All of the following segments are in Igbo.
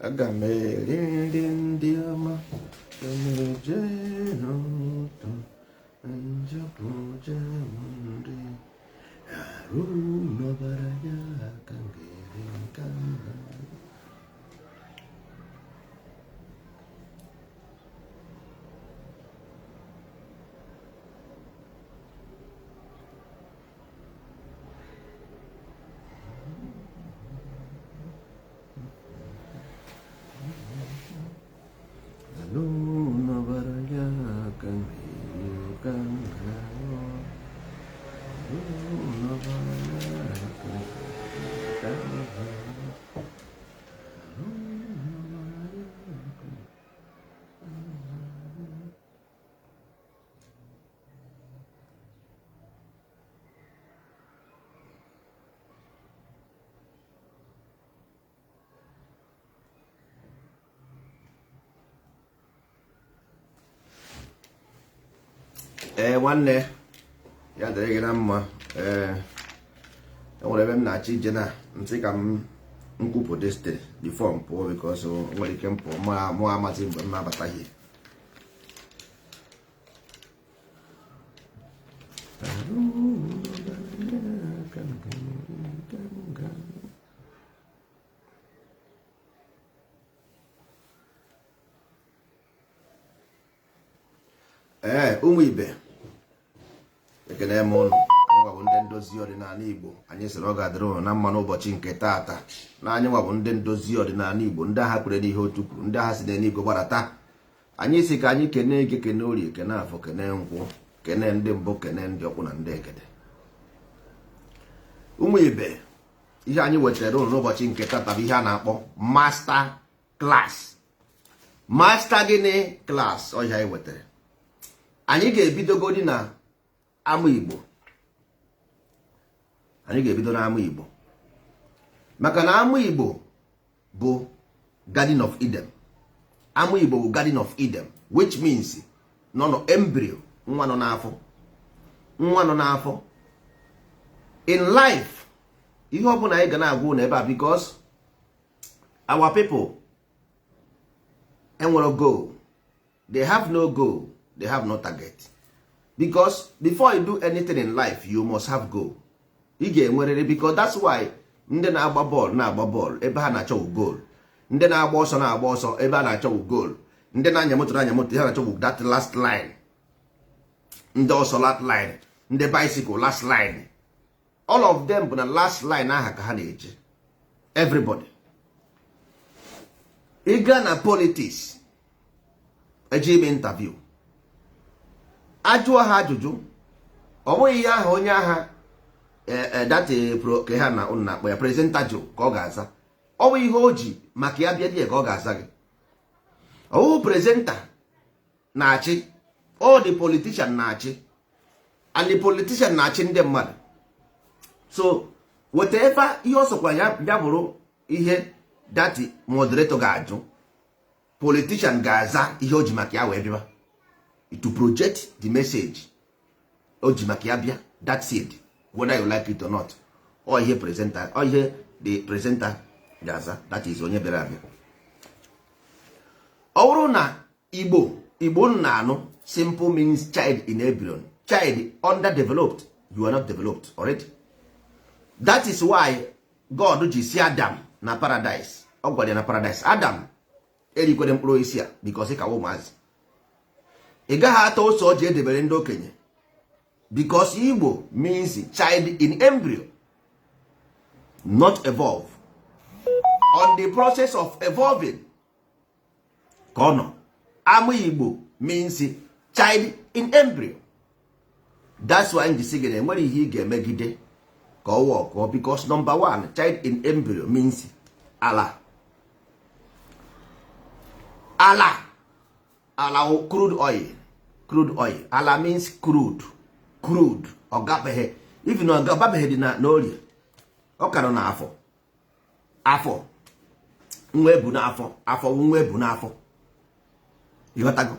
Aga m eri ndị ọma emeje n'ụtọ njepụje nri arụ n'ọbara ya ka m ga-eri nka ha. Nwanne ya dịrị gị na mma. Enwere ebe m na-achọ ije na ntị ka m nkwupụta destin before m pụọ because nwere ike m pụọ mụ amazi mgbe m na-abataghị. Ụmụ ibe ekene m ụnụ. Anyị nwabụ ndị ndozi ọdịnala Igbo. Anyị sịrị ọ ga-adịrị ụnụ na mma n'ụbọchị nke taata. Na anyị nwabụ ndị ndozi ọdịnala Igbo, ndị agha kwere n'ihe otu kwuru, ndị agha si n'eluigwe gbadata. Anyị si ka anyị kene eke, kene orie, kene afọ, kene nkwụ, kene ndị mbụ, kene ndị ọkwụ na ndị egede. Ụmụ ibe, ihe anyị wetara ụnụ n'ụbọchị nke taata bụ ihe a na-akpọ master class. Master gịnị class? Ọ ihe anyị wetara. Anyị ga-ebidogodi na ama Igbo. Anyị ga-ebido na ama Igbo maka na ama Igbo bụ Garden of Eden. Ama Igbo bụ Garden of Eden, which means nọ embryo, nwa nọ n'afọ. Nwa nọ n'afọ. In life, ihe ọ bụla anyị ga na-agwa na ebe a, because our people enwere goal, they have no goal, they have no target. Because before you do anything in life, you must have goal. Ị ga-enwerịrị, because that's why ndị na-agba bọọlụ na-agba bọọlụ ebe ha na-achọ goal. Ndị na-agba ọsọ na-agba ọsọ ebe ha na-achọ goal. Ndị na-anya moto na-anya moto ha na-achọ that last line. Ndị ọsọ last line, ndị bicycle last line. All of them bụ na last line aha ka ha na-eje. Everybody. Ị gaa na politics, eje ime interview, ajụọ ha ajụjụ, ọ bụghị ihe ahụ onye agha ka ha na-akpọ ya presenter jụ ka ọ ga-aza. Ọ bụ ihe o ji maka ya bịa die ka ọ ga-aza gị. Ọwụ presenter na-achị, all the politician na-achị, and the politician na-achị ndị mmadụ. So whatever ihe ọ sọkwa ya bụrụ ihe that moderator ga-ajụ, politician ga-aza ihe o ji maka ya wee bịa to project the message o ji maka ya bịa. That's it, whether you like it or not. Ọ ihe presenter, ọ ihe the presenter ga-aza, that is onye bịara abịa. Ọ bụrụ na Igbo na-anụ, simple means child in embryo, child underdeveloped, you are not developed already. That is why God ji si Adam na paradise. Ọ gwara ya na paradise, Adam erikwere mkpụrụ isi a because ka ụmụazị. Ị gaghị ata ose o ji edebere ndị okenye, because Igbo means child in embryo, not evolve. On the process of evolving ka ọ nọ. Ama Igbo means child in embryo. that's why ndị si gị na enwere ihe ị ga-emegide ka ọ wọkụọ, because number one, child in embryo means ala crude oil. Ala means crude. Ọ gabeghị, even na ọ gabeghị dị na n'orie, ọ ka nọ n'afọ nwa ebu n'afọ ịghọtago,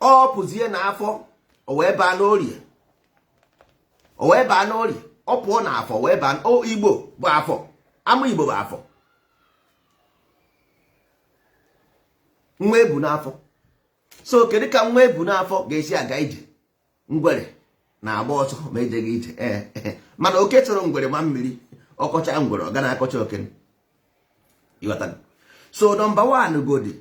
ọ pụzie n'afọ o wee baa n'orie, ọ pụọ n'afọ wee baa Igbo bụ afọ, ama Igbo bụ afọ, nwa ebu n'afọ. So kedu ka nwa ebu n'afọ ga-esi aga ije? Ngwere na-agba ọsọ ma ejeghị ije, mana oke tụrụ ngwere ma mmiri, ọkọcha ngwere ọ ga na-akọcha oke. So number one godi,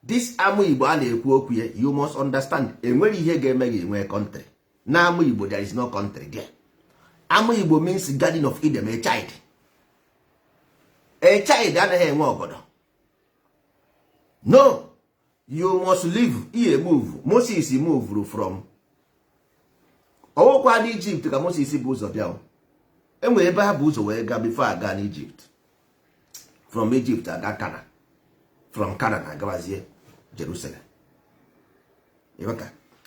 this amụ Igbo a na-ekwu okwu ya, you must understand, enwere ihe ga-eme gị nwee country. Na amụ Igbo there is no country there. Amụ Igbo means Garden of Eden, a child anaghị enwe ọgọdọ. No, you must live, ihe move. Moses moved from ọwụkwa n'Egypt ka Moses bụ ụzọ bịa, enwere ebe ha bụ ụzọ wee gaa before aga n'Egypt. From Egypt aga Canaan, from Canaan agabazie Jerusalem.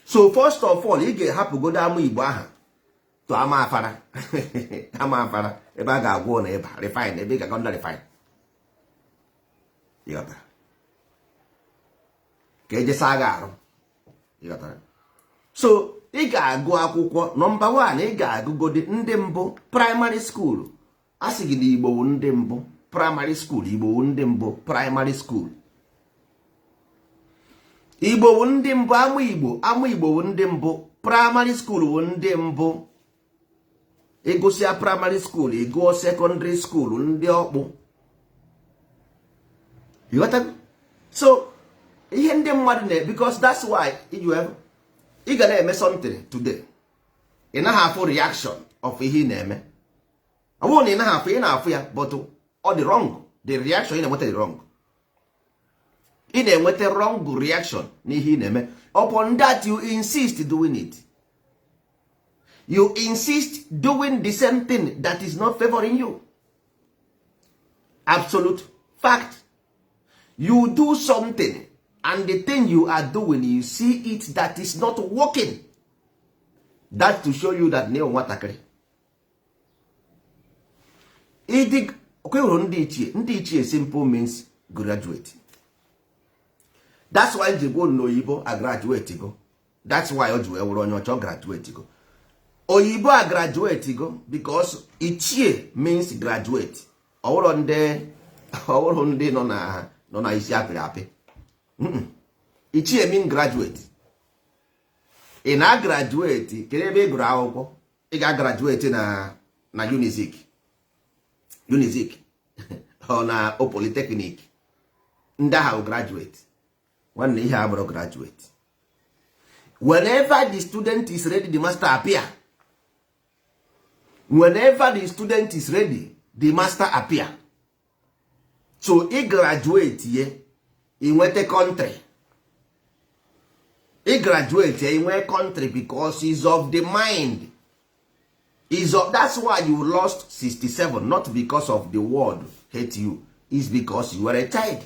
So first of all, ị ga-ehapụgodo amụ Igbo aha to ama afara ebe a ga-agwọ na ebe refine, ebe ị ga-aga under refine, ka ejesa agha arụ. So ị ga-agụ akwụkwọ. Number one, ị ga-agụgodi ndị mbụ primary school. A sị gị na Igbo wu ndị mbụ primary school, Igbo wu ndị mbụ primary school, Igbo wu ndị mbụ amụ Igbo wu ndị mbụ primary school wu ndị mbụ. Ịgụsịa primary school, ịgụọ secondary school ndị ọkpụ. So ihe ndị mmadụ na, because that's why ị ga na-eme something today, ị naghị afụ reaction of ihe ị na-eme. Ọ bụrụ na ị naghị afụ, ị na-afụ ya but ọ dị wrong, the reaction ị na-enweta dị wrong. Ị na-enweta wrong reaction n'ihe ị na-eme. Upon that you insist doing it, you insist doing the same thing that is not favoring you. Absolute fact. You do something and the thing you are doing, you see it that is not working. That to show you that neo nwatakịrị. Ịdị okwewuru ndị ichie simple means graduate. That's why ji go n'oyibo a graduate go. That's why o ji wee wụrụ onye ọchọ graduate go. Oyibo a graduate go because ichie means graduate. Ọwụrụ ndị nọ na isi apịrị apị. Ichie mean graduate. Ị na-graduate, kedu ebe ị gụrụ akwụkwọ? Ị ga-graduate na Unizik ọ na Polytechnic. Ndị ahụ graduate. Nwanne ihe abụrụ graduate. Whenever the student is ready, the master appear. Whenever the student is ready, the master appear. So ị graduate ye, ị nwete country. Ị graduate ye, ị nwee country because is of the mind. That's why you lost 67, not because of the world hate you. It's because you were a child.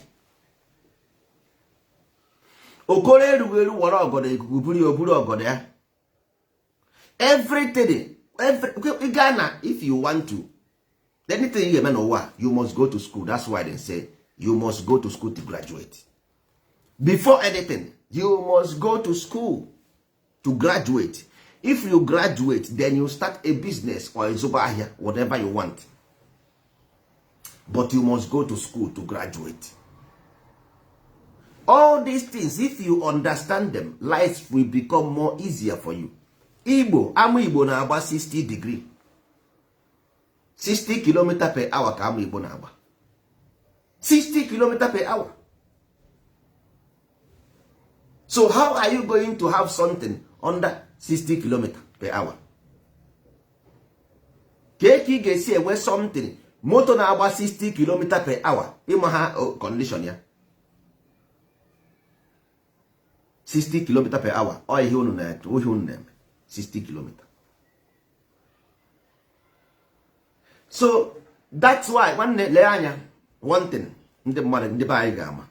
Okoro erugheru were ọgọdọ ikuku buru ọgọdọ ya. Everything, Ghana, if you want to, anything you n'ụwa, you must go to school. That's why they say you must go to school to graduate. Before anything, you must go to school to graduate. If you graduate, then you start a business or a zuba ahịa, whatever you want. But you must go to school to graduate. All these things, if you understand them, life will become more easier for you. Igbo, amụ Igbo na-agba 60 degree. 60 km per hour ka amụ Igbo na-agba. 60 km per hour. So how are you going to have something under 60 km per hour? Ka ị ga-esi enwe something moto na-agba 60 km per hour, ịma ha condition ya 60 km per hour, ọ ihe unu na-eme 60 km. So that's why nwanne lee anya one thing ndị mmadụ ndị be anyị ga-ama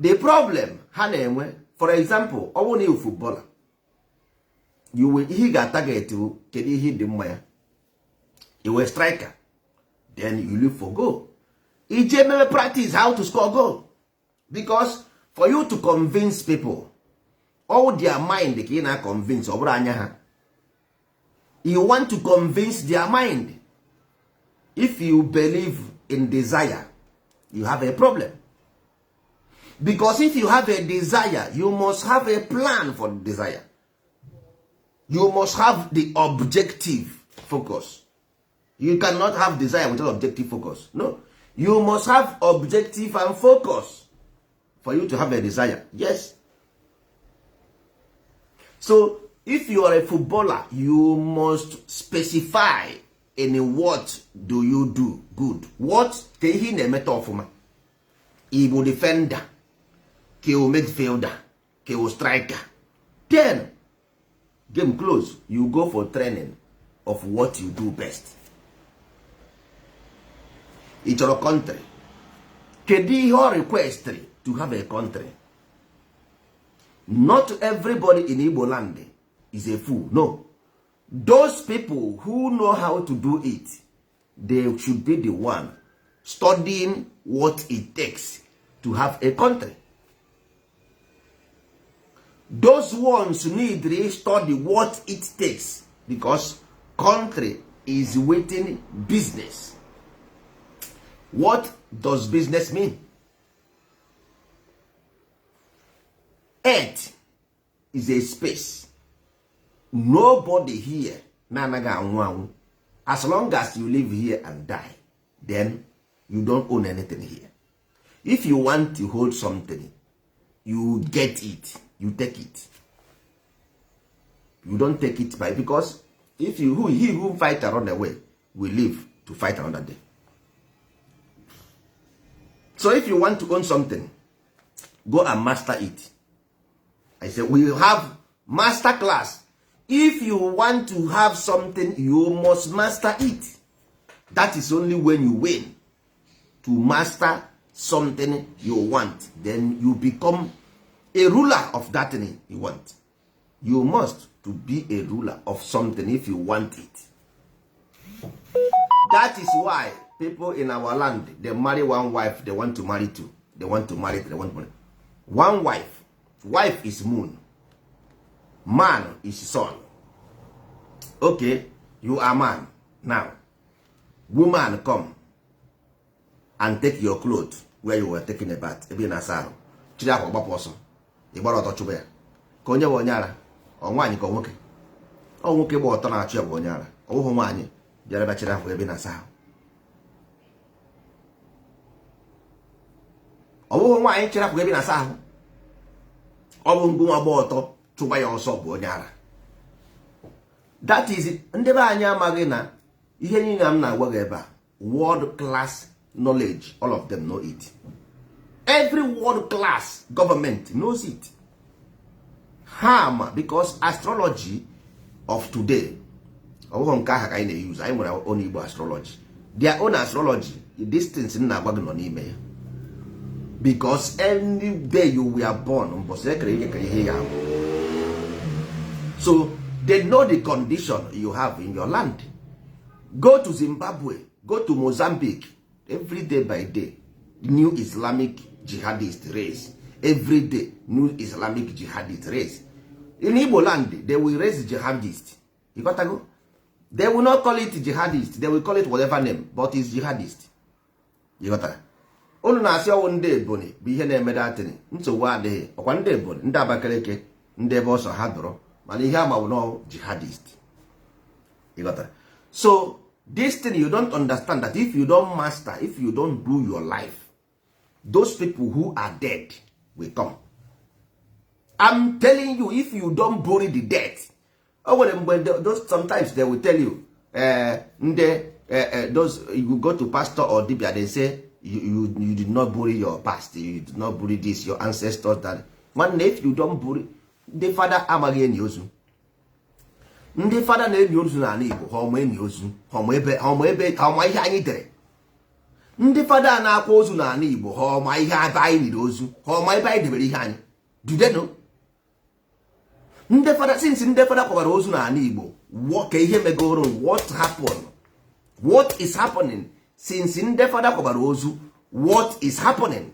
the problem ha na-enwe. For example, ọ bụrụ na iwu footballer ihe ga-ataget kedu ihe dị mma ya, iwe striker, then you look for goal. ije mebe practice how to score goal, because for you to convince people all their mind ka ị na-convince ọ bụrụ anya ha. You want to convince their mind. If you believe in desire, you have a problem. Because if you have a desire, you must have a plan for the desire. You must have the objective focus. You cannot have desire without objective focus. No. You must have objective and focus for you to have a desire. Yes. So, if you are a footballer, you must specify in what do you do good. What ka ihe na-emeta ọfụma. Igbo defender, kill midfielder, kill striker. Then, game close, you go for training of what you do best. It's your country. Kedu ihe ọ request to have a country? Not everybody in Igbo land is a fool. No. Those people who know how to do it, they should be the one studying what it takes to have a country. Those ones need to study what it takes, because country is waiting business. What does business mean? Earth is a space. Nobody here na-anaghị anwụ anwụ. As long as you live here and die, then you don't own anything here. If you want to hold something, you get it, you take it. You don't take it by, because if you he who fight around the way will live to fight another day. So if you want to own something, go and master it. I say we have master class. If you want to have something, you must master it. That is only when you win. To master something you want, then you become a ruler of that thing you want. You must to be a ruler of something if you want it. That is why people in our land, they marry one wife, they want to marry two. They want to marry, they want to marry. One wife. Wife is moon. Man is sun. Okay, you are man. Now, woman come and take your clothes where you were taking a bath. Ebe na asa ahụ. Chiri akwa gbapụ ọsọ. Ị gbara ọtọ chụba ya. Ka onye bụ onye ara. Ọ nwaanyị ka nwoke. Ọ nwoke gba ọtọ na-achụ ya bụ onye ara. Ọ bụghị nwaanyị bịara bịa chiri akwa ebe na asa ahụ. Ọ bụghị nwaanyị chiri akwa ebe na asa ahụ. Ọ bụ ngwa gba ọtọ chụba ya ọsọ bụ onye ara. That is it. Ndị be anyị amaghị na ihe niile m na-agwa gị ebe a, world class knowledge, all of them know it. Every world class government knows it. Because astrology of today, ọ bụghị nke aha ka anyị na-use, anyị nwere own Igbo astrology. Their own astrology, distance na-agwa gị nọ n'ime ya. Because any day you were born, so they know the condition you have in your land. Go to Zimbabwe, go to Mozambique, every day by day, new Islamic jihadist race. Every day, new Islamic jihadist race. In Igbo land, they will raise jihadist. You got to go? They will not call it jihadist, they will call it whatever name, but it's jihadist. You got to? Unu na-asị ọwụ ndị Ebonyi bụ ihe na-eme datịrị, nsogbu adịghị. Ọkwa ndị Ebonyi, ndị Abakaliki, ndị ebe ọsọ ha dọrọ, mana ihe ama bụ no jihadist. You got that? So this thing you don't understand, that if you don't master, if you don't do your life, those people who are dead will come. I'm telling you, if you don't bury the dead, those sometimes they will tell you, those you go to pastor or dibia, they say you did not bury your past, you did not bury this, your ancestors. That one, if you don't bury the father, Amagien Yosu. ndị fada na-eni ozu n'ala Igbo ha ọma eni ozu ha ọma ihe anyị dere. Ndị fada na-akwa ozu n'ala Igbo ha ọma ihe ebe anyị niri ozu ha ọma ebe anyị debere ihe anyị dudeno. Ndị fada since ndị fada kwabara ozu n'ala Igbo ka ihe megoro what is happening since ndị fada kwabara ozu what is happening?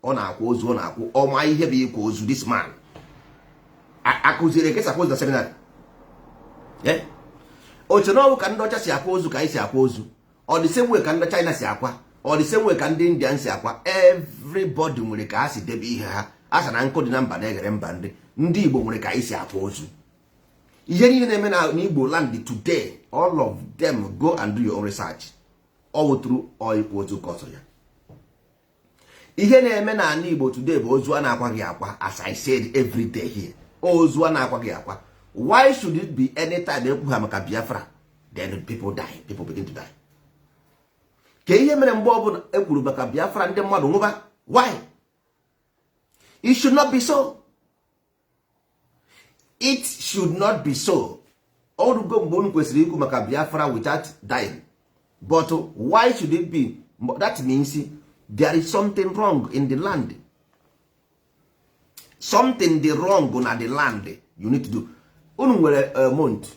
Ọ na-akwa ozu ọ na-akwụ ọma ihe bụ ịkwa ozu. This man akụziri ka esi akwa ozu na seminarị. Oche n'ọwụ ka ndị ọcha si akwa ozu ka anyị si akwa ozu. Ọ dị same way ka ndị China si akwa, ọ dị same way ka ndị Indian si akwa. Everybody nwere ka ha si debe ihe ha. Asa na nkụ dị na mba na-eghere mba ndị Igbo nwere ka anyị si akwa ozu. Ihe niile na-eme na Igbo land today, all of them go and do your own research. All through ikwu ozu kọsọ ya. Ihe na-eme na ala Igbo today bụ ozu a na-akwaghị akwa. As I said every day here, ozu a na-akwaghị akwa. Why should it be anytime ekwu ha maka Biafra then people die, people begin to die? Ka ihe mere mgbe ọbụla ekwuru maka Biafra ndị mmadụ nwụba? Why? It should not be so. It should not be so. Orugo mgbe unu kwesịrị ikwu maka Biafra without dying. But why should it be? That means there is something wrong in the land. Something the wrong na the land you need to do. Unu nwere month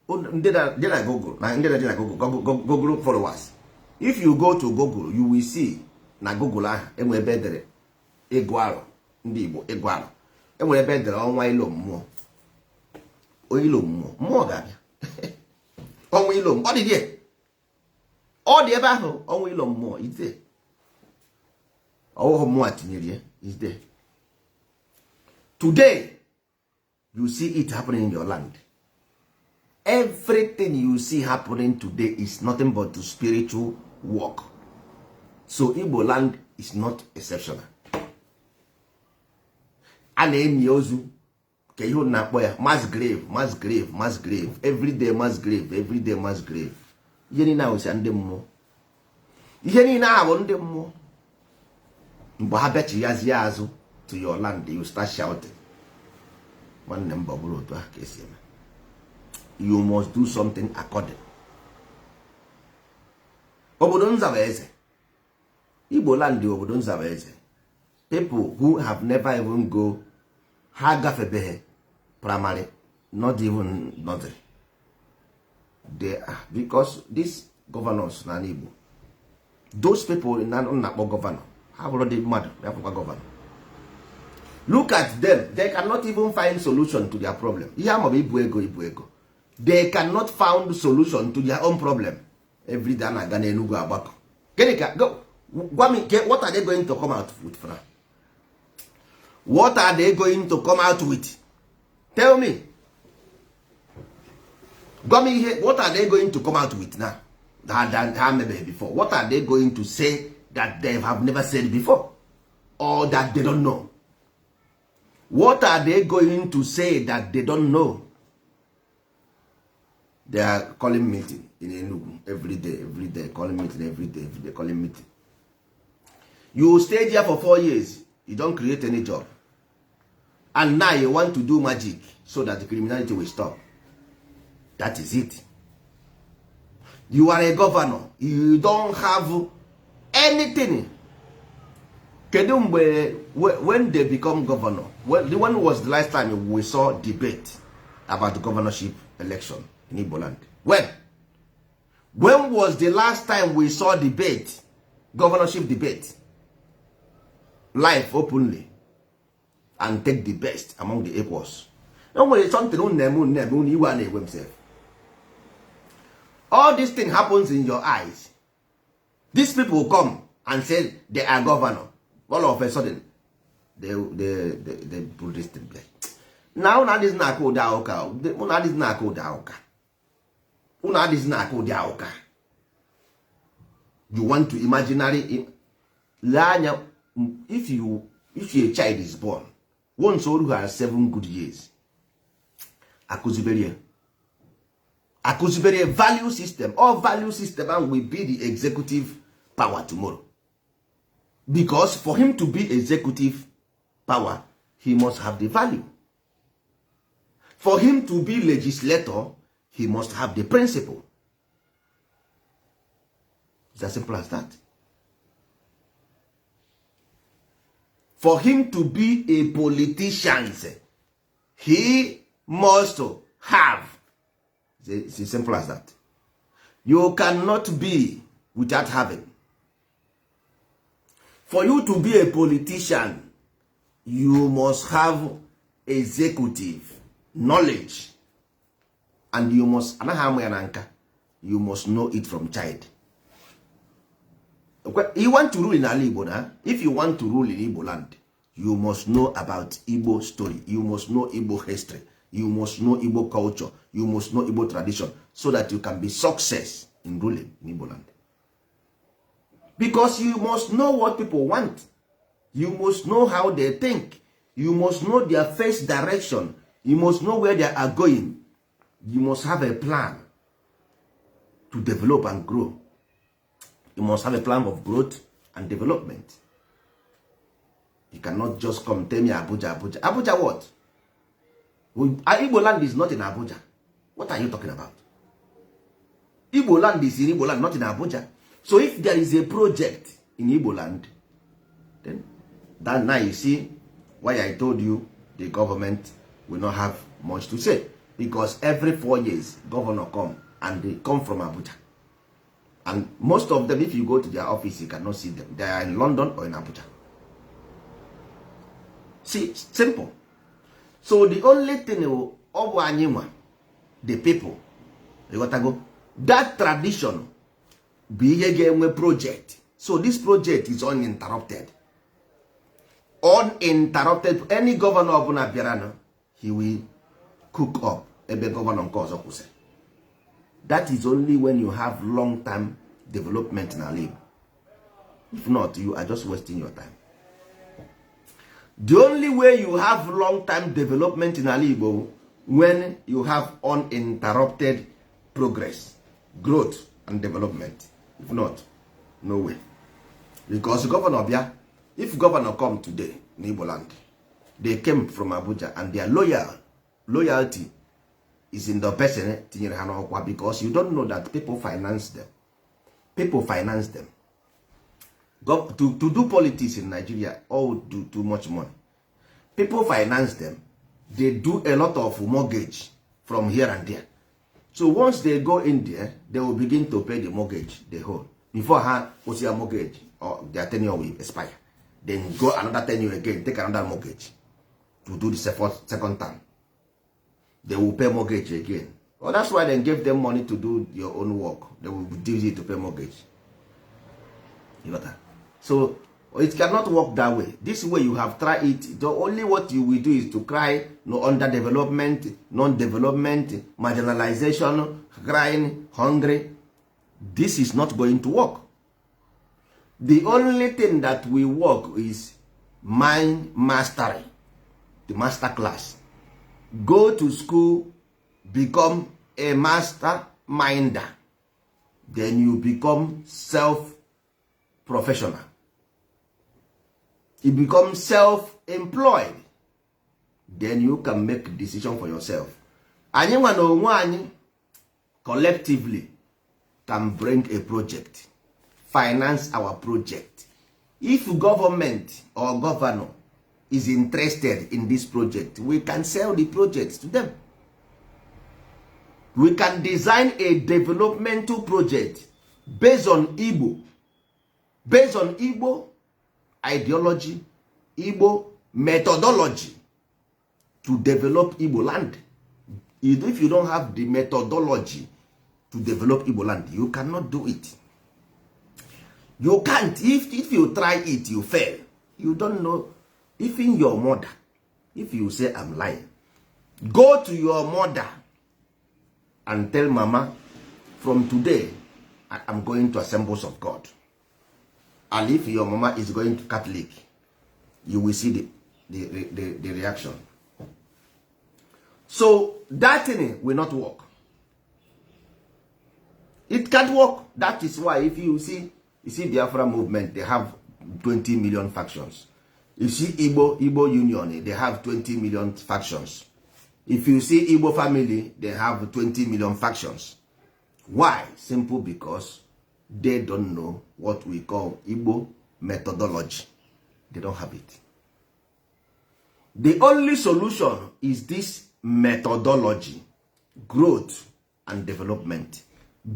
ndị na Google na ndị na Google followers. If you go to Google, you will see na Google ahụ enwe ebe edere ịgụ arọ ndị Igbo ịgụ arọ. Enwere ebe edere ọnwa ilo mmụọ. Onye ilo mmụọ, mmụọ ga-abịa. Ọnwa ilo mmụọ, ọ dị die. Ọ dị ebe ahụ ọnwa ilo mmụọ ide. Ọwụghị mmụọ tinyere ya is there. Today you see it happening in your land. Everything you see happening today is nothing but to spiritual work. So Igbo land is not exceptional. A na-emi ozu ka ihe na-akpọ ya mass grave. Every day mass grave. Ihe niile ahụ si ndị mmụọ. Ihe niile ahụ ndị mmụọ. Mgbe ha bịachi yazie azụ to your land, you start shouting. Nwanne m bụrụ otu ahụ ka esi eme. You must do something according. Obodo Nzaba Eze. Igbo land dị obodo Nzaba Eze. People who have never even go ha gafebeghị primary, not even nothing. They are, because these governors na Igbo, those people na-akpọ governor have already mad governor. Look at them. They cannot even find solution to their problem. Ihe ama bụ ibu ego. They cannot find solution to their own problem. Every day na-aga n'Enugu agbakọ. Gịnị ka go gwa me, what are they going to come out with for now? What are they going to come out with? Tell me. Gwa me ihe, what are they going to come out with now? That maybe before. What are they going to say that they have never said before? Or that they don't know? What are they going to say that they don't know? They are calling meeting in Enugu every day, calling meeting every day, calling meeting. You stay there for 4 years, you don't create any job. And now you want to do magic so that the criminality will stop. That is it. You are a governor, you don't have anything. When they become governor, when was the last time we saw debate about the governorship election in Igbo land? When was the last time we saw debate, governorship debate, live openly, and take the best among the equals? Something himself. All this thing happens in your eyes. These people come and say they are governor. All of a sudden, they put this thing there. Now this na called Aoka. Una this na called Aoka. Una this na called Aoka. You want to imaginary if a child is born, once who has 7 good years, Akuziberiya value system, all value system and will be the executive power tomorrow. Because for him to be executive power, he must have the value. For him to be legislator, he must have the principle. It's as simple as that. For him to be a politician, he must have. It's as simple as that. You cannot be without having. For you to be a politician, you must have executive knowledge, and you must you must know it from child. You want to rule in Ali Igbo now? If you want to rule in Igbo land, you must know about Igbo story. You must know Igbo history. You must know Igbo culture. You must know Igbo tradition, so that you can be success in ruling in Igbo land. Because you must know what people want. You must know how they think. You must know their face direction. You must know where they are going. You must have a plan to develop and grow. You must have a plan of growth and development. You cannot just come tell me Abuja, Abuja. Abuja what? Igbo land is not in Abuja. What are you talking about? Igbo land is in Igbo land, not in Abuja. So if there is a project in Igbo land, then that now you see why I told you the government will not have much to say. Because every 4 years, governor come, and they come from Abuja. And most of them, if you go to their office, you cannot see them. They are in London or in Abuja. See, simple. So the only thing the people, you got to go. That tradition be a project. So this project is uninterrupted. Uninterrupted. Any governor of Nabiarano, he will cook up. That is only when you have long-term development in Igbo. If not, you are just wasting your time. The only way you have long-term development in Igbo when you have uninterrupted progress, growth, and development. If not, no way. Because Governor Bia, if governor come today in Igbo land, they came from Abuja, and their loyalty is in the person because you don't know that people finance them. People finance them. To do politics in Nigeria, all do too much money. People finance them. They do a lot of mortgage from here and there. So once they go in there, they will begin to pay the mortgage they hold. Before what's your mortgage or their tenure will expire. Then go another tenure again, take another mortgage to do the second time. They will pay mortgage again. Well, that's why they gave them money to do your own work. They will use it to pay mortgage. You got that? So it cannot work that way. This way you have tried it. The only what you will do is to cry no underdevelopment, non-development, marginalization, crying, hungry. This is not going to work. The only thing that will work is mind mastery, the master class. Go to school, become a master minder. Then you become self-professional. You become self-employed. Then you can make a decision for yourself. Anyị nwa na onwe anyị collectively can bring a project, finance our project. If government or governor is interested in this project, we can sell the project to them. We can design a developmental project based on Igbo ideology, Igbo methodology to develop Igbo land. If you don't have the methodology to develop Igbo land, you cannot do it. You can't. If you try it, you fail. You don't know. Even your mother, if you say I'm lying, go to your mother and tell mama, from today I am going to Assemblies of God. And if your mama is going to Catholic, you will see the reaction. So that thing will not work. It can't work. That is why if you see the Biafra movement, they have 20 million factions. You see Igbo Union, they have 20 million factions. If you see Igbo family, they have 20 million factions. Why? Simple because they don't know what we call Igbo methodology. They don't have it. The only solution is this methodology, growth and development.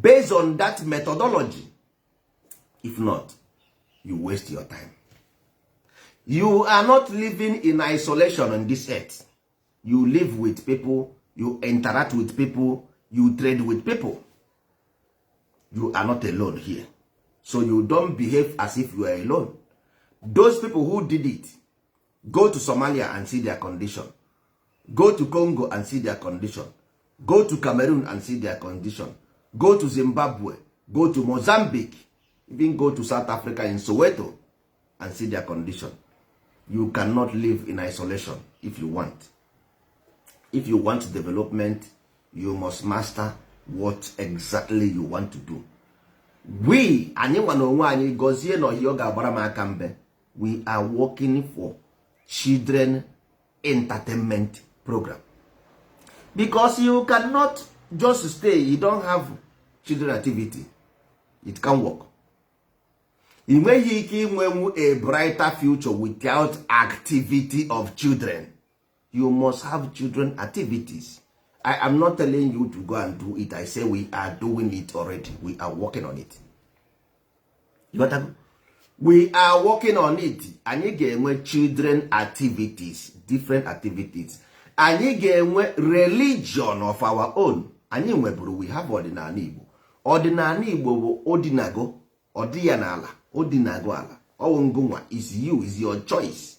Based on that methodology, if not, you waste your time. You are not living in isolation on this earth. You live with people, you interact with people, you trade with people. You are not alone here. So you don't behave as if you are alone. Those people who did it, go to Somalia and see their condition. Go to Congo and see their condition. Go to Cameroon and see their condition. Go to Zimbabwe. Go to Mozambique. Even go to South Africa in Soweto and see their condition. You cannot live in isolation if you want. If you want development, you must master what exactly you want to do. We, anyị nwa na onwe anyị gozie no hi oga agbara m aka mbe. We are working for children entertainment program. Because you cannot just stay, you don't have children activity. It can't work. You nweghị ike inwenwu a brighter future without activity of children. You must have children activities. I am not telling you to go and do it. I say we are doing it already. We are working on it. You got that? We are working on it. Anyị ga-enwe children activities, different activities. Anyị ga-enwe religion of our own. Anyị nweburu, we have ọdịnala Igbo. Ọdịnala Igbo bụ odinago, ọdị ya n'ala, odinago ala. Ọwụ ngụnwa is you, is your choice.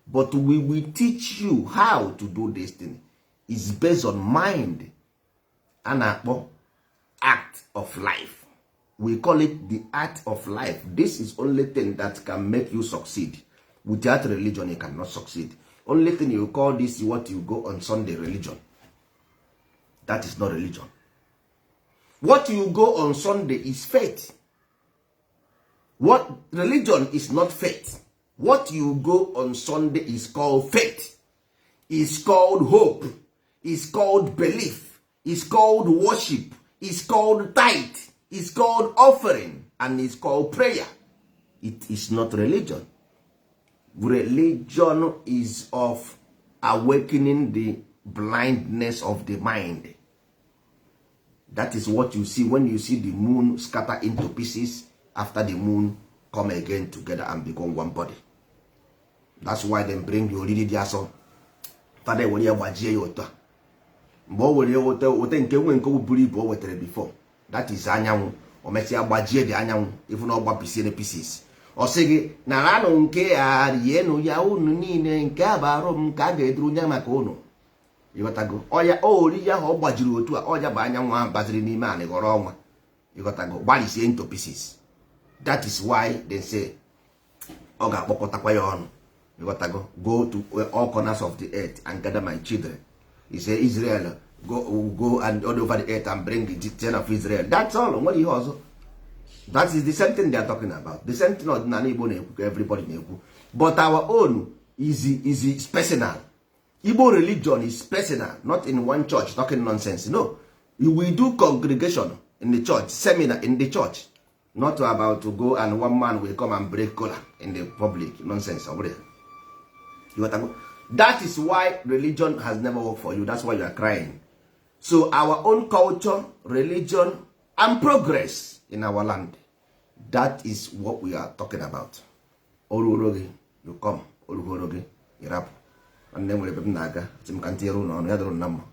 But we will teach you how to do this thing. It's based on mind. A na-akpọ act of life. We call it the art of life. This is only thing that can make you succeed. Without religion, you cannot succeed. Only thing you call this what you go on Sunday religion. That is not religion. What you go on Sunday is faith. What religion is not faith. What you go on Sunday is called faith. It's called hope. It's called belief. It's called worship. It's called tithe. It's called offering. And it's called prayer. It is not religion. Religion is of awakening the blindness of the mind. That is what you see when you see the moon scatter into pieces after the moon come again together and become one body. That's why they bring the oriri dia so. Father were ya gbajie ya otu a. Mgbe o were wote nke nwe nke buru ibu o wetere before. That is anyanwụ. O mesia gbajie dị anyanwụ even na ọgbapisie pieces. Ọ sị gị na anụ nke a rienu ya unu niile nke abarụ m ka a ga-eduru nya maka unu. Ịghọtago? Ọya ori ya ọ gbajiri otu a ọja bụ anyanwụ ahụ baziri n'ime anị ghọrọ ọnwa. Ịghọtago? Gbalisie into pieces. That is why they say ọ ga-akpọkọtakwa ya ọnụ. You got to go to all corners of the earth and gather my children. He said, Israel, go and all over the earth and bring the children of Israel. That's all. What he also. That is the same thing they are talking about. The same thing everybody know. But our own is personal. Igbo religion is personal, not in one church talking nonsense. No, we do congregation in the church, seminar in the church. Not about to go and one man will come and break cola in the public. Nonsense over there. That is why religion has never worked for you. That's why you are crying. So our own culture, religion, and progress in our land. That is what we are talking about. Olurogi, you come. Olurogi, you rap. And then we'll be naga. Tim can't hear no other number.